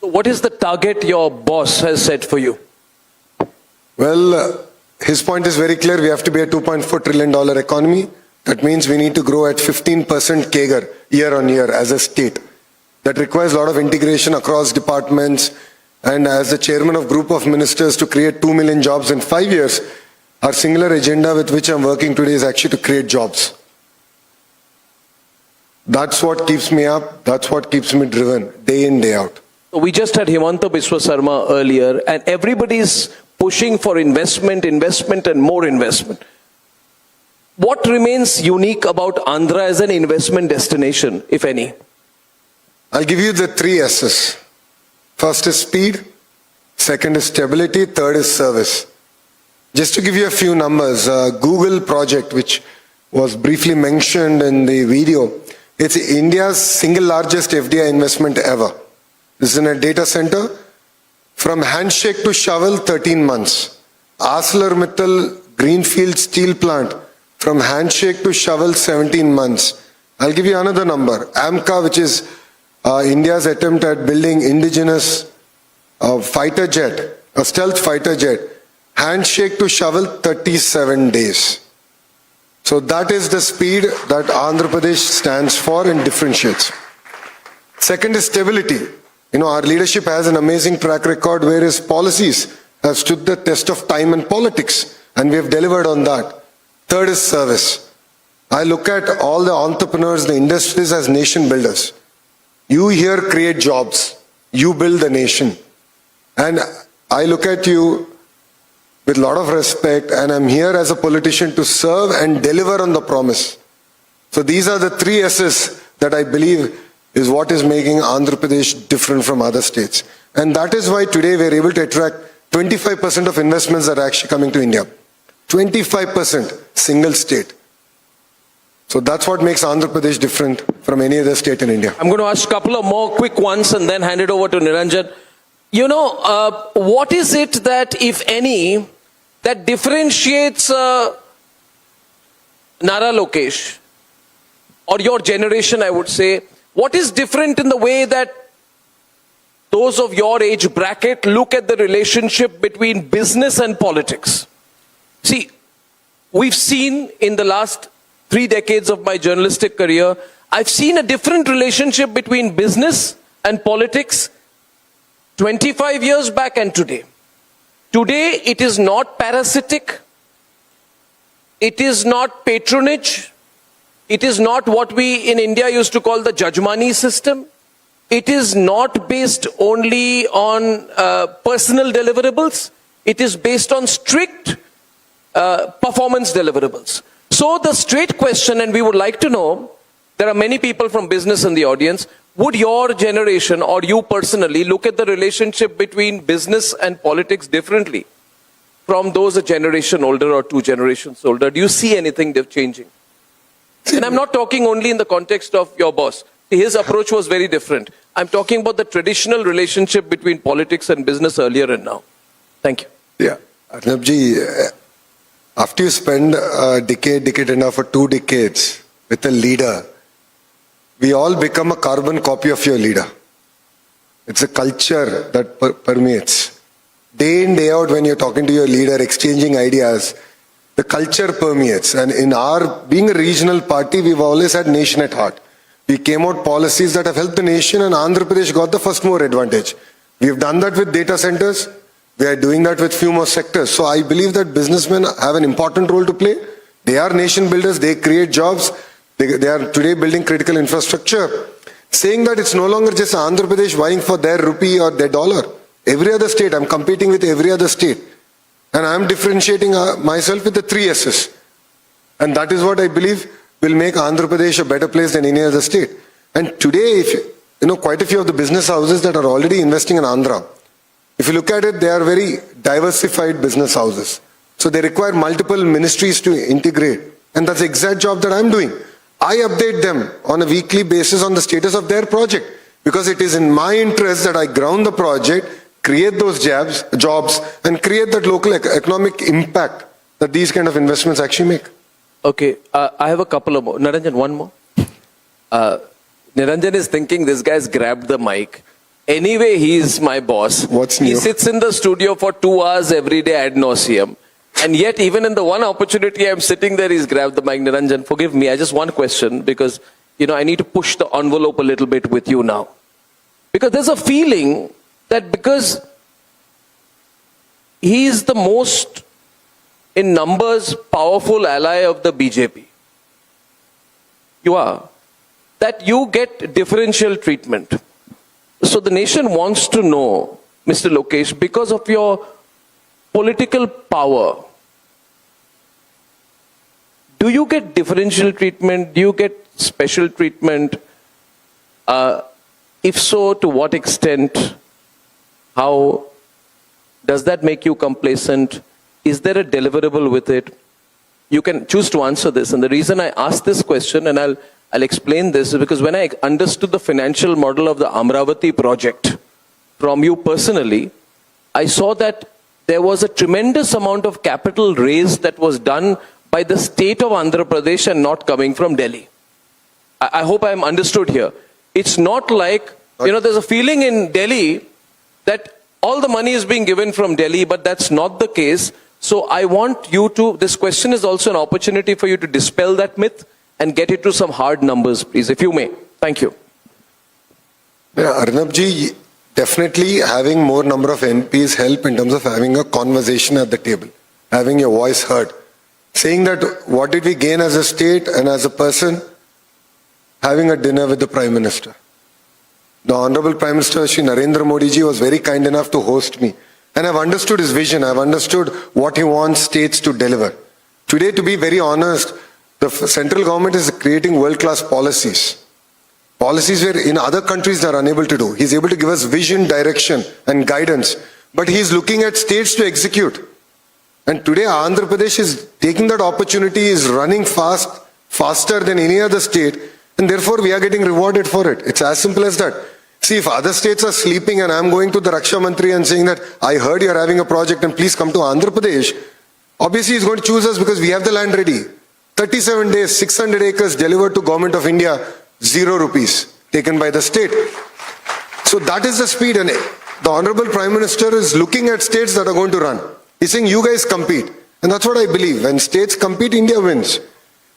What is the target your boss has set for you? Well, his point is very clear. We have to be a $2.4 trillion economy. That means we need to grow at 15% CAGR year on year as a state. That requires a lot of integration across departments. And as the chairman of group of ministers to create 2 million jobs in 5 years, our singular agenda with which I'm working today is actually to create jobs. That's what keeps me up. That's what keeps me driven day in, day out. We just had Himanta Biswa Sarma earlier, and everybody's pushing for investment and more investment. What remains unique about Andhra as an investment destination, if any? I'll give you the 3 S's. First is speed, second is stability, third is service. Just to give you a few numbers, Google project, which was briefly mentioned in the video, it's India's single largest FDI investment ever. This is in a data center. From handshake to shovel, 13 months. ArcelorMittal Greenfield steel plant, from handshake to shovel, 17 months. I'll give you another number. AMCA, which is India's attempt at building indigenous fighter jet, a stealth fighter jet, handshake to shovel, 37 days. So that is the speed that Andhra Pradesh stands for and differentiates. Second is stability. You know, our leadership has an amazing track record where his policies have stood the test of time and politics, and we have delivered on that. Third is service. I look at all the entrepreneurs, the industries as nation builders. You here create jobs. You build the nation. And I look at you with a lot of respect, and I'm here as a politician to serve and deliver on the promise. So these are the 3 S's that I believe is what is making Andhra Pradesh different from other states. And that is why today we're able to attract 25% of investments that are actually coming to India. 25%, single state. So that's what makes Andhra Pradesh different from any other state in India. I'm going to ask a couple of more quick ones and then hand it over to Niranjan. You know, what is it that, if any, that differentiates Nara Lokesh or your generation, I would say? What is different in the way that those of your age bracket look at the relationship between business and politics? See, we've seen in the last 3 decades of my journalistic career, I've seen a different relationship between business and politics 25 years back and today. Today, it is not parasitic. It is not patronage. It is not what we in India used to call the Jajmani system. It is not based only on personal deliverables. It is based on strict performance deliverables. So the straight question, and we would like to know, there are many people from business in the audience, would your generation or you personally look at the relationship between business and politics differently from those a generation older or 2 generations older? Do you see anything changing? And I'm not talking only in the context of your boss. His approach was very different. I'm talking about the traditional relationship between politics and business earlier and now. Thank you. Yeah. Arnabji, after you spend a decade and a half or 2 decades with a leader, we all become a carbon copy of your leader. It's a culture that permeates. Day in, day out, when you're talking to your leader, exchanging ideas, the culture permeates. And in our, being a regional party, we've always had nation at heart. We came out policies that have helped the nation, and Andhra Pradesh got the first mover advantage. We've done that with data centers. We are doing that with few more sectors. So I believe that businessmen have an important role to play. They are nation builders. They create jobs. They are today building critical infrastructure. Saying that it's no longer just Andhra Pradesh vying for their rupee or their dollar. Every other state, I'm competing with every other state. And I'm differentiating myself with the 3 S's. And that is what I believe will make Andhra Pradesh a better place than any other state. And today, if you know, quite a few of the business houses that are already investing in Andhra, if you look at it, they are very diversified business houses. So they require multiple ministries to integrate. And that's the exact job that I'm doing. I update them on a weekly basis on the status of their project, because it is in my interest that I ground the project, create those jobs, and create that local economic impact that these kind of investments actually make. Okay, I have a couple of more. Niranjan, one more. Niranjan is thinking this guy's grabbed the mic. Anyway, he is my boss. What's He new? sits in the studio for 2 hours every day ad nauseum. And yet, even in the one opportunity I'm sitting there, he's grabbed the mic. Niranjan, forgive me. I just one question because, I need to push the envelope a little bit with you now. Because there's a feeling that because he is the most, in numbers, powerful ally of the BJP, that you get differential treatment. So the nation wants to know, Mr. Lokesh, because of your political power, do you get differential treatment? Do you get special treatment? If so, to what extent? How does that make you complacent? Is there a deliverable with it? You can choose to answer this. And the reason I ask this question, and I'll explain this, is because when I understood the financial model of the Amravati project from you personally, I saw that there was a tremendous amount of capital raised that was done by the state of Andhra Pradesh and not coming from Delhi. I hope I'm understood here. It's not like, there's a feeling in Delhi that all the money is being given from Delhi, but that's not the case. So I want you to, this question is also an opportunity for you to dispel that myth and get into some hard numbers, please, if you may. Thank you. Yeah, Arnabji, definitely having more number of MPs help in terms of having a conversation at the table, having your voice heard, saying that what did we gain as a state and as a person, having a dinner with the Prime Minister. The Honorable Prime Minister Shri Narendra Modi ji was very kind enough to host me. And I've understood his vision. I've understood what he wants states to deliver. Today, to be very honest, the central government is creating world-class policies. Policies where in other countries they are unable to do. He's able to give us vision, direction and guidance. But he's looking at states to execute. And today Andhra Pradesh is taking that opportunity, is running faster than any other state. And therefore we are getting rewarded for it. It's as simple as that. See, if other states are sleeping and I'm going to the Raksha Mantri and saying that I heard you're having a project and please come to Andhra Pradesh, obviously he's going to choose us because we have the land ready. 37 days, 600 acres delivered to Government of India, 0 rupees taken by the state. So that is the speed, and the Honorable Prime Minister is looking at states that are going to run. He's saying you guys compete. And that's what I believe. When states compete, India wins.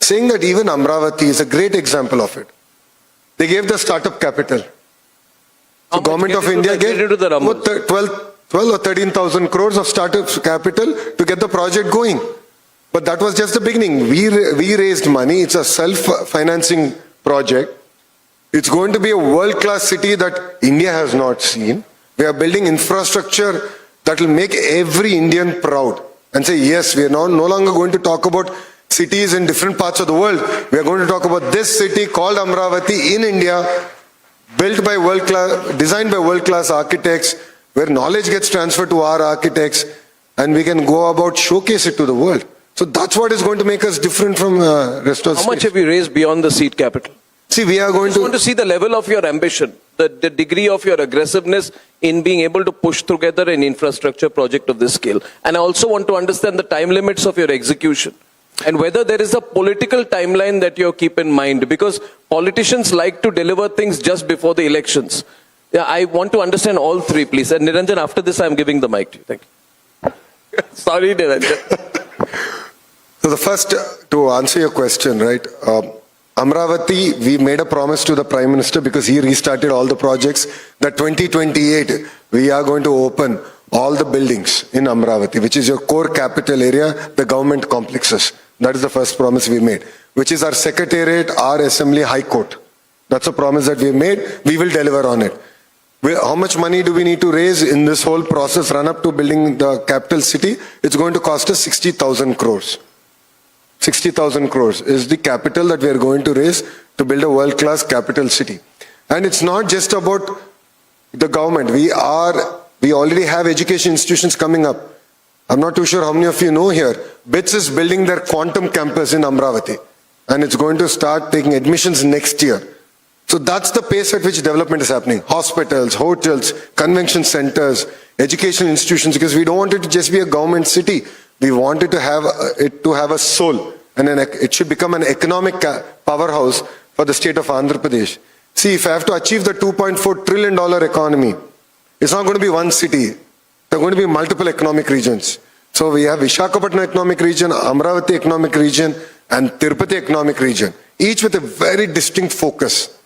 Saying that even Amravati is a great example of it. They gave the startup capital. So Government of India gave 12 or 13,000 crores of startup capital to get the project going. But that was just the beginning. We raised money. It's a self-financing project. It's going to be a world-class city that India has not seen. We are building infrastructure that will make every Indian proud and say, yes, we are no longer going to talk about cities in different parts of the world. We are going to talk about this city called Amravati in India, built by designed by world-class architects, where knowledge gets transferred to our architects, and we can go about showcase it to the world. So that's what is going to make us different from rest of the How much have you raised beyond the seed capital? See, we are going I just want to see the level of your ambition, the degree of your aggressiveness in being able to push together an infrastructure project of this scale. And I also want to understand the time limits of your execution and whether there is a political timeline that you keep in mind, because politicians like to deliver things just before the elections. Yeah, I want to understand all three, please. And Niranjan, after this, I'm giving the mic to you. Thank you. Sorry, Niranjan. So the first, to answer your question, right? Amravati, we made a promise to the Prime Minister because he restarted all the projects that 2028 we are going to open all the buildings in Amravati, which is your core capital area, the government complexes. That is the first promise we made, which is our Secretariat, our Assembly, High Court. That's a promise that we made. We will deliver on it. How much money do we need to raise in this whole process run up to building the capital city? It's going to cost us 60,000 crores. 60,000 crores is the capital that we are going to raise to build a world-class capital city. And it's not just about the government. We already have education institutions coming up. I'm not too sure how many of you know here. BITS is building their quantum campus in Amravati. And it's going to start taking admissions next year. So that's the pace at which development is happening. Hospitals, hotels, convention centers, educational institutions, because we don't want it to just be a government city. We want it to have a soul, and it should become an economic powerhouse for the state of Andhra Pradesh. See, if I have to achieve the $2.4 trillion economy, it's not going to be one city. There are going to be multiple economic regions. So we have Visakhapatnam economic region, Amravati economic region, and Tirupati economic region, each with a very distinct focus.